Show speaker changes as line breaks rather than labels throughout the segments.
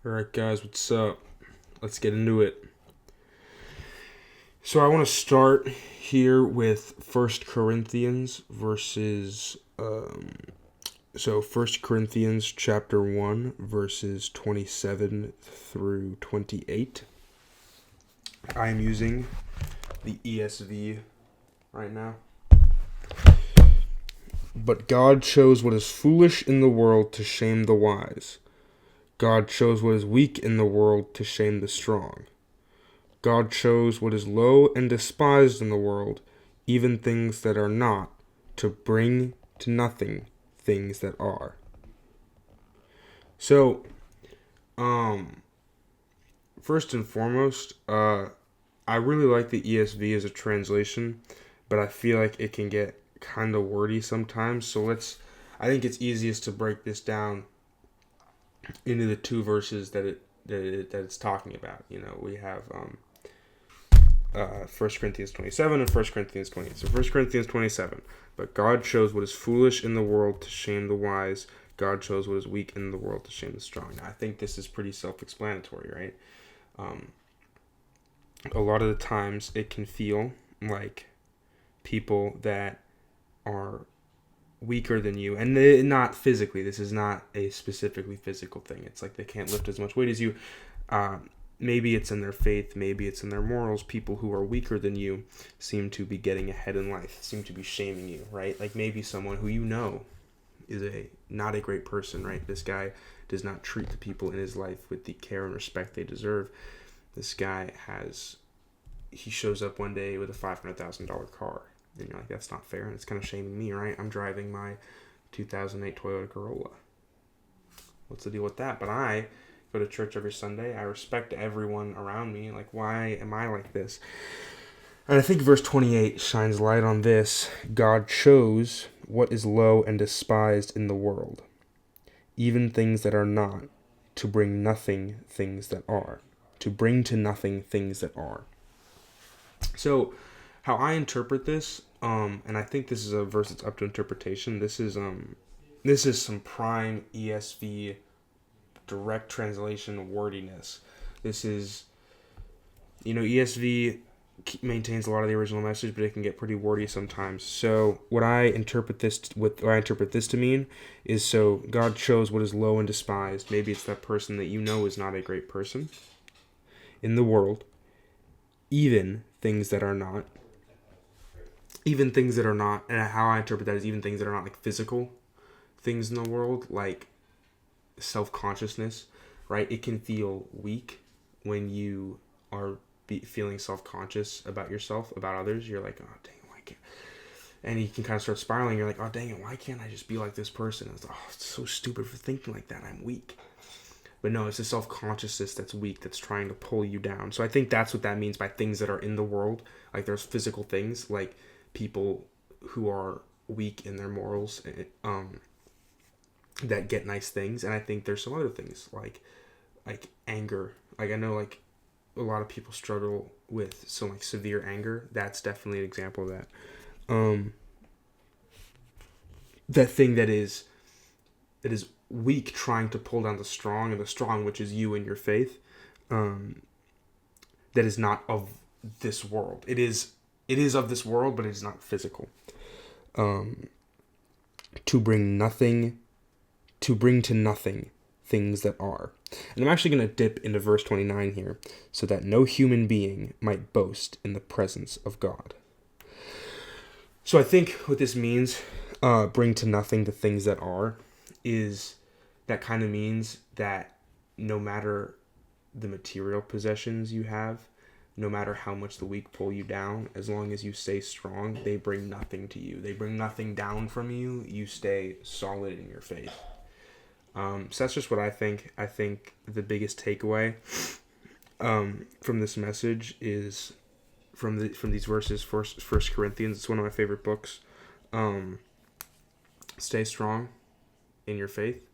Alright, guys, what's up? Let's get into it. So, I want to start here with First Corinthians verses. First Corinthians chapter 1, verses 27 through 28. I am using the ESV right now. But God chose what is foolish in the world to shame the wise. God chose what is weak in the world to shame the strong. God chose what is low and despised in the world, even things that are not, to bring to nothing things that are. So, first and foremost, I really like the ESV as a translation, but I feel like it can get kind of wordy sometimes. I think it's easiest to break this down into the two verses that it's talking about. You know, we have 1 Corinthians 27 and 1 Corinthians 28. So 1 Corinthians 27. But God chose what is foolish in the world to shame the wise. God chose what is weak in the world to shame the strong. Now, I think this is pretty self-explanatory, right? A lot of the times it can feel like people that are weaker than you, and not physically. This is not a specifically physical thing. It's like they can't lift as much weight as you. Maybe it's in their faith, maybe it's in their morals. People who are weaker than you seem to be getting ahead in life, seem to be shaming you, right? Like maybe someone who you know is not a great person, right? This guy does not treat the people in his life with the care and respect they deserve. This guy he shows up one day with a $500,000 car, and you're like, that's not fair, and it's kind of shaming me, right? I'm driving my 2008 Toyota Corolla. What's the deal with that? But I go to church every Sunday. I respect everyone around me. Like, why am I like this? And I think verse 28 shines light on this. God chose what is low and despised in the world, even things that are not, to bring nothing things that are. To bring to nothing things that are. So, how I interpret this, and I think this is a verse that's up to interpretation. This is some prime ESV direct translation wordiness. This is, ESV maintains a lot of the original message, but it can get pretty wordy sometimes. So what I interpret this to mean is, so God chose what is low and despised. Maybe it's that person that you know is not a great person in the world, even things that are not. And how I interpret that is even things that are not like physical things in the world, like self-consciousness, right? It can feel weak when you are feeling self-conscious about yourself, about others. You're like, oh, dang, why can't... And you can kind of start spiraling. You're like, oh, dang it, why can't I just be like this person? It's so stupid for thinking like that. I'm weak. But no, it's the self-consciousness that's weak, that's trying to pull you down. So I think that's what that means by things that are in the world. Like there's physical things, like people who are weak in their morals, that get nice things. And I think there's some other things like anger. Like I know like a lot of people struggle with some like severe anger. That's definitely an example of that. That thing that is weak trying to pull down the strong, and the strong, which is you and your faith, that is not of this world. It is of this world, but it is not physical. To bring to nothing things that are. And I'm actually going to dip into verse 29 here, so that no human being might boast in the presence of God. So I think what this means, bring to nothing the things that are, is that kind of means that no matter the material possessions you have, no matter how much the weak pull you down, as long as you stay strong, they bring nothing to you. They bring nothing down from you. You stay solid in your faith. So that's just what I think. I think the biggest takeaway from this message is from these verses. First Corinthians. It's one of my favorite books. Stay strong in your faith.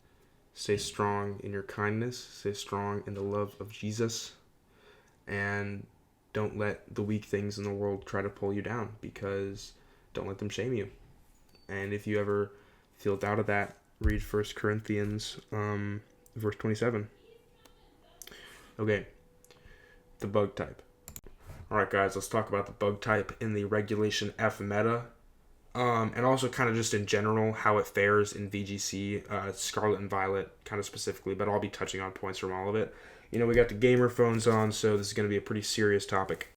Stay strong in your kindness. Stay strong in the love of Jesus. And don't let the weak things in the world try to pull you down, because don't let them shame you. And if you ever feel doubt of that, read 1 Corinthians verse 27. Okay, the bug type. Alright guys, let's talk about the bug type in the Regulation F meta. And also kind of just in general how it fares in VGC, Scarlet and Violet kind of specifically, but I'll be touching on points from all of it. You know, we got the gamer phones on, so this is going to be a pretty serious topic.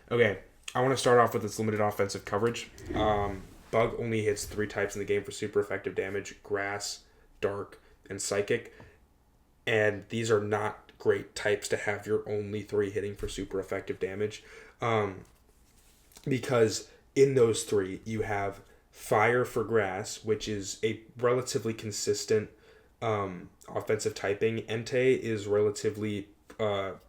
Okay, I want to start off with its limited offensive coverage. Bug only hits 3 types in the game for super effective damage: Grass, Dark, and Psychic. And these are not great types to have your only 3 hitting for super effective damage. Because in those 3, you have Fire for Grass, which is a relatively consistent offensive typing. Entei is relatively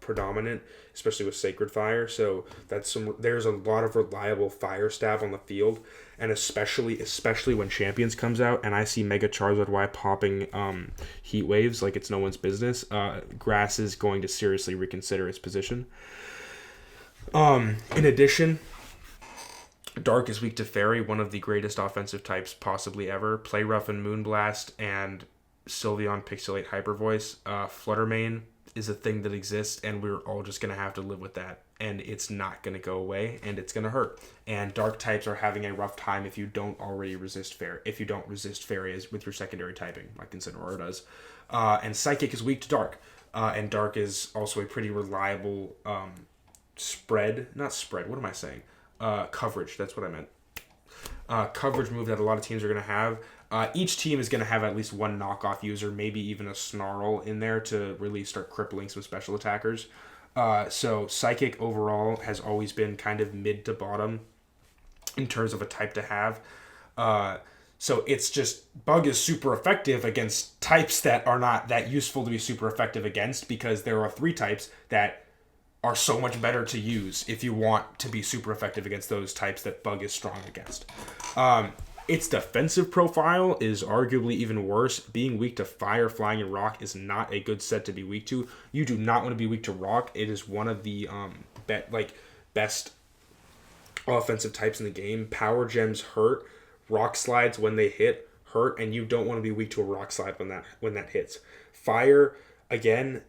predominant, especially with Sacred Fire. So there's a lot of reliable fire stab on the field, and especially when Champions comes out, and I see Mega Charizard Y popping Heat Waves like it's no one's business. Grass is going to seriously reconsider its position. In addition, Dark is weak to Fairy, one of the greatest offensive types possibly ever. Play Rough and Moonblast and Sylveon Pixelate Hyper Voice. Fluttermane is a thing that exists, and we're all just going to have to live with that. And it's not going to go away, and it's going to hurt. And Dark types are having a rough time if you don't already resist Fairy. If you don't resist Fairy with your secondary typing, like Incineroar does. And Psychic is weak to Dark. And Dark is also a pretty reliable coverage. That's what I meant. Coverage move that a lot of teams are going to have. Each team is going to have at least one knockoff user, maybe even a Snarl in there to really start crippling some special attackers. So Psychic overall has always been kind of mid to bottom in terms of a type to have. So it's just, Bug is super effective against types that are not that useful to be super effective against, because there are 3 types that are so much better to use if you want to be super effective against those types that Bug is strong against. Its defensive profile is arguably even worse. Being weak to Fire, Flying, and Rock is not a good set to be weak to. You do not want to be weak to Rock. It is one of the best offensive types in the game. Power Gems hurt. Rock Slides, when they hit, hurt, and you don't want to be weak to a Rock Slide when that hits. Fire, again,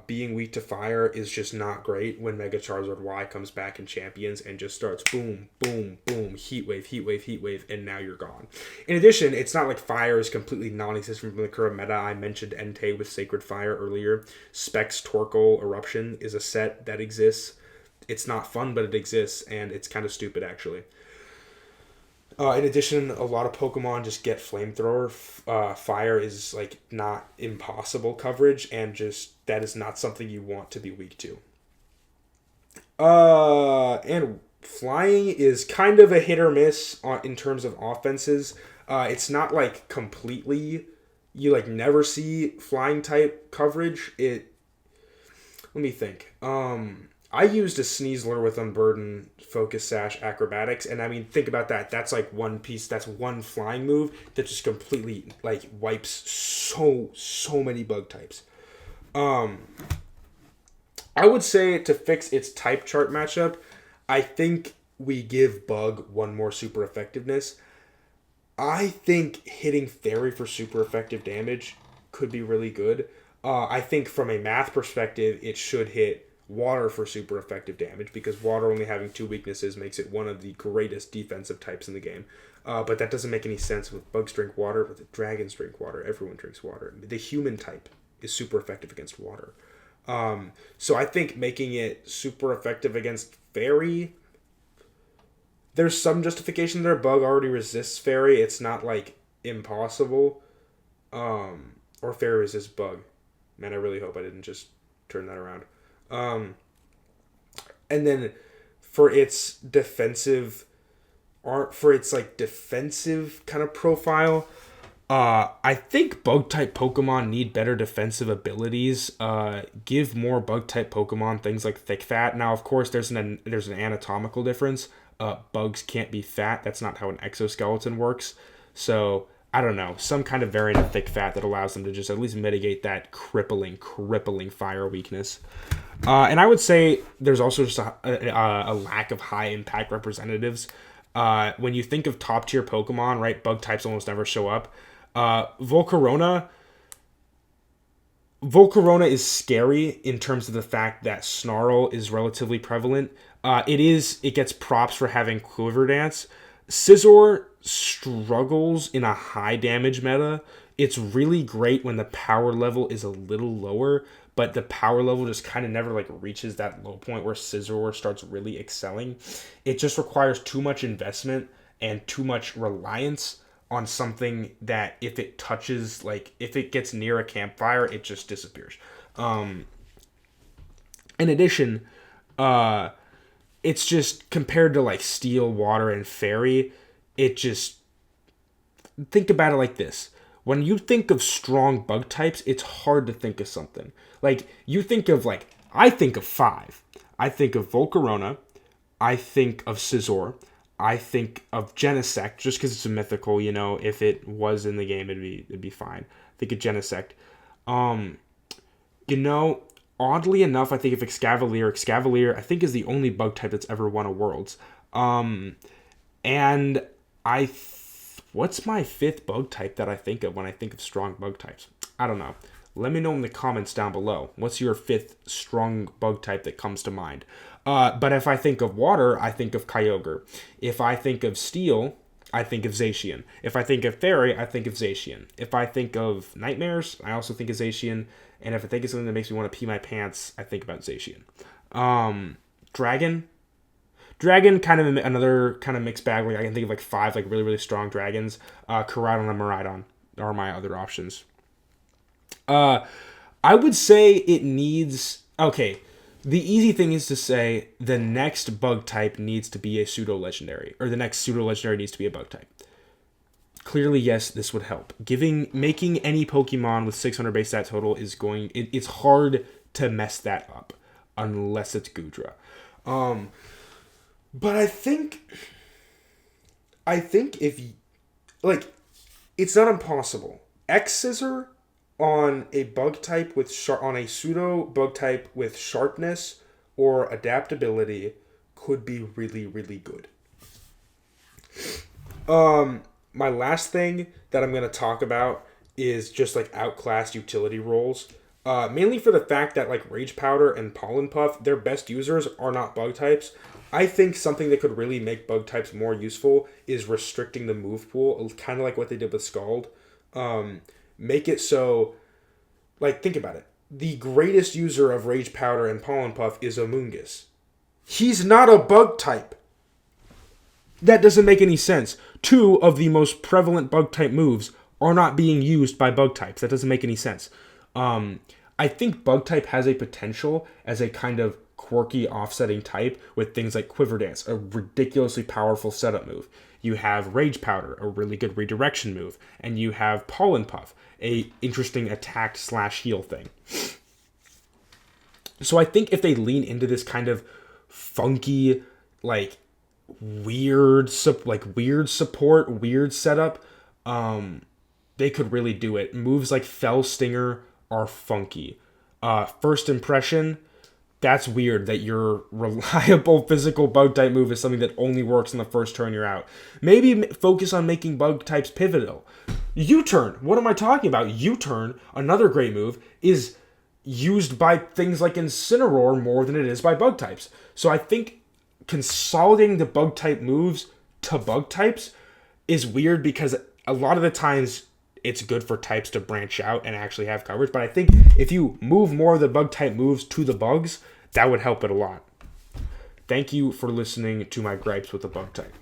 being weak to Fire is just not great when Mega Charizard Y comes back in Champions and just starts boom, boom, boom, Heat Wave, Heat Wave, Heat Wave, and now you're gone. In addition, it's not like Fire is completely non-existent from the current meta. I mentioned Entei with Sacred Fire earlier. Specs Torkoal Eruption is a set that exists. It's not fun, but it exists, and it's kind of stupid, actually. In addition, a lot of Pokemon just get Flamethrower. Fire is not impossible coverage, and just that is not something you want to be weak to. And Flying is kind of a hit or miss in terms of offenses. It's not completely, you never see Flying type coverage. Let me think. I used a Sneasler with Unburden, Focus Sash, Acrobatics, and I mean, think about that. That's one piece, that's one flying move that just completely wipes so many Bug types. I would say to fix its type chart matchup, I think we give Bug one more super effectiveness. I think hitting Fairy for super effective damage could be really good. I think from a math perspective, it should hit Water for super effective damage, because Water only having 2 weaknesses makes it one of the greatest defensive types in the game. But that doesn't make any sense with Bugs drink water, with the Dragons drink water, everyone drinks water. The human type is super effective against water. So I think making it super effective against Fairy, there's some justification there. Bug already resists Fairy. It's not impossible. Or Fairy resists Bug. Man, I really hope I didn't just turn that around. And then for its defensive defensive kind of profile, I think Bug type Pokemon need better defensive abilities. Give more Bug type Pokemon things like Thick Fat. Now, of course, there's an anatomical difference. Bugs can't be fat. That's not how an exoskeleton works. So I don't know, some kind of variant of Thick Fat that allows them to just at least mitigate that crippling fire weakness. And I would say there's also just a lack of high impact representatives. When you think of top tier Pokemon, right, bug types almost never show up. Volcarona is scary in terms of the fact that Snarl is relatively prevalent. It gets props for having Quiver Dance. Scizor struggles in a high damage meta. It's really great when the power level is a little lower, but the power level just kind of never like reaches that low point where Scizor starts really excelling. It just requires too much investment and too much reliance on something that if it touches, like if it gets near a campfire, it just disappears. In addition, it's just compared to like Steel, Water, and Fairy, it just, think about it like this. When you think of strong bug types, it's hard to think of something. Like, you think of, like, I think of 5. I think of Volcarona. I think of Scizor. I think of Genesect, just because it's a mythical, you know, if it was in the game, it'd be fine. Think of Genesect. You know, oddly enough, I think of Excavalier. Excavalier, I think, is the only bug type that's ever won a Worlds. And what's my 5th bug type that I think of when I think of strong bug types? I don't know. Let me know in the comments down below. What's your 5th strong bug type that comes to mind? But if I think of water, I think of Kyogre. If I think of steel, I think of Zacian. If I think of fairy, I think of Zacian. If I think of nightmares, I also think of Zacian. And if I think of something that makes me want to pee my pants, I think about Zacian. Dragon, kind of another kind of mixed bag. Like I can think of like 5 like really, really strong dragons. Koraidon and Miraidon are my other options. I would say it needs... Okay, the easy thing is to say the next bug type needs to be a pseudo-legendary. Or the next pseudo-legendary needs to be a bug type. Clearly, yes, this would help. Making any Pokemon with 600 base stat total is going... It's hard to mess that up. Unless it's Goodra. But I think if... Like, it's not impossible. X-Scissor on a bug type on a pseudo bug type with sharpness or adaptability could be really, really good. My last thing that I'm going to talk about is just like outclassed utility roles. Mainly for the fact that like Rage Powder and Pollen Puff, their best users are not bug types. I think something that could really make bug types more useful is restricting the move pool, kind of like what they did with Scald. Make it so, like, think about it. The greatest user of Rage Powder and Pollen Puff is Amoonguss. He's not a bug type. That doesn't make any sense. 2 of the most prevalent bug type moves are not being used by bug types. That doesn't make any sense. I think bug type has a potential as a kind of quirky offsetting type with things like Quiver Dance, a ridiculously powerful setup move. You have Rage Powder, a really good redirection move. And you have Pollen Puff, a interesting attack/heal thing. So I think if they lean into this kind of funky, like, weird support, weird setup, they could really do it. Moves like Fell Stinger are funky. First Impression, that's weird that your reliable physical bug type move is something that only works on the first turn you're out. Maybe focus on making bug types pivotal. U-turn, what am I talking about? U-turn, another great move, is used by things like Incineroar more than it is by bug types. So I think consolidating the bug type moves to bug types is weird because a lot of the times it's good for types to branch out and actually have coverage. But I think if you move more of the bug type moves to the bugs, that would help it a lot. Thank you for listening to my gripes with the bug type.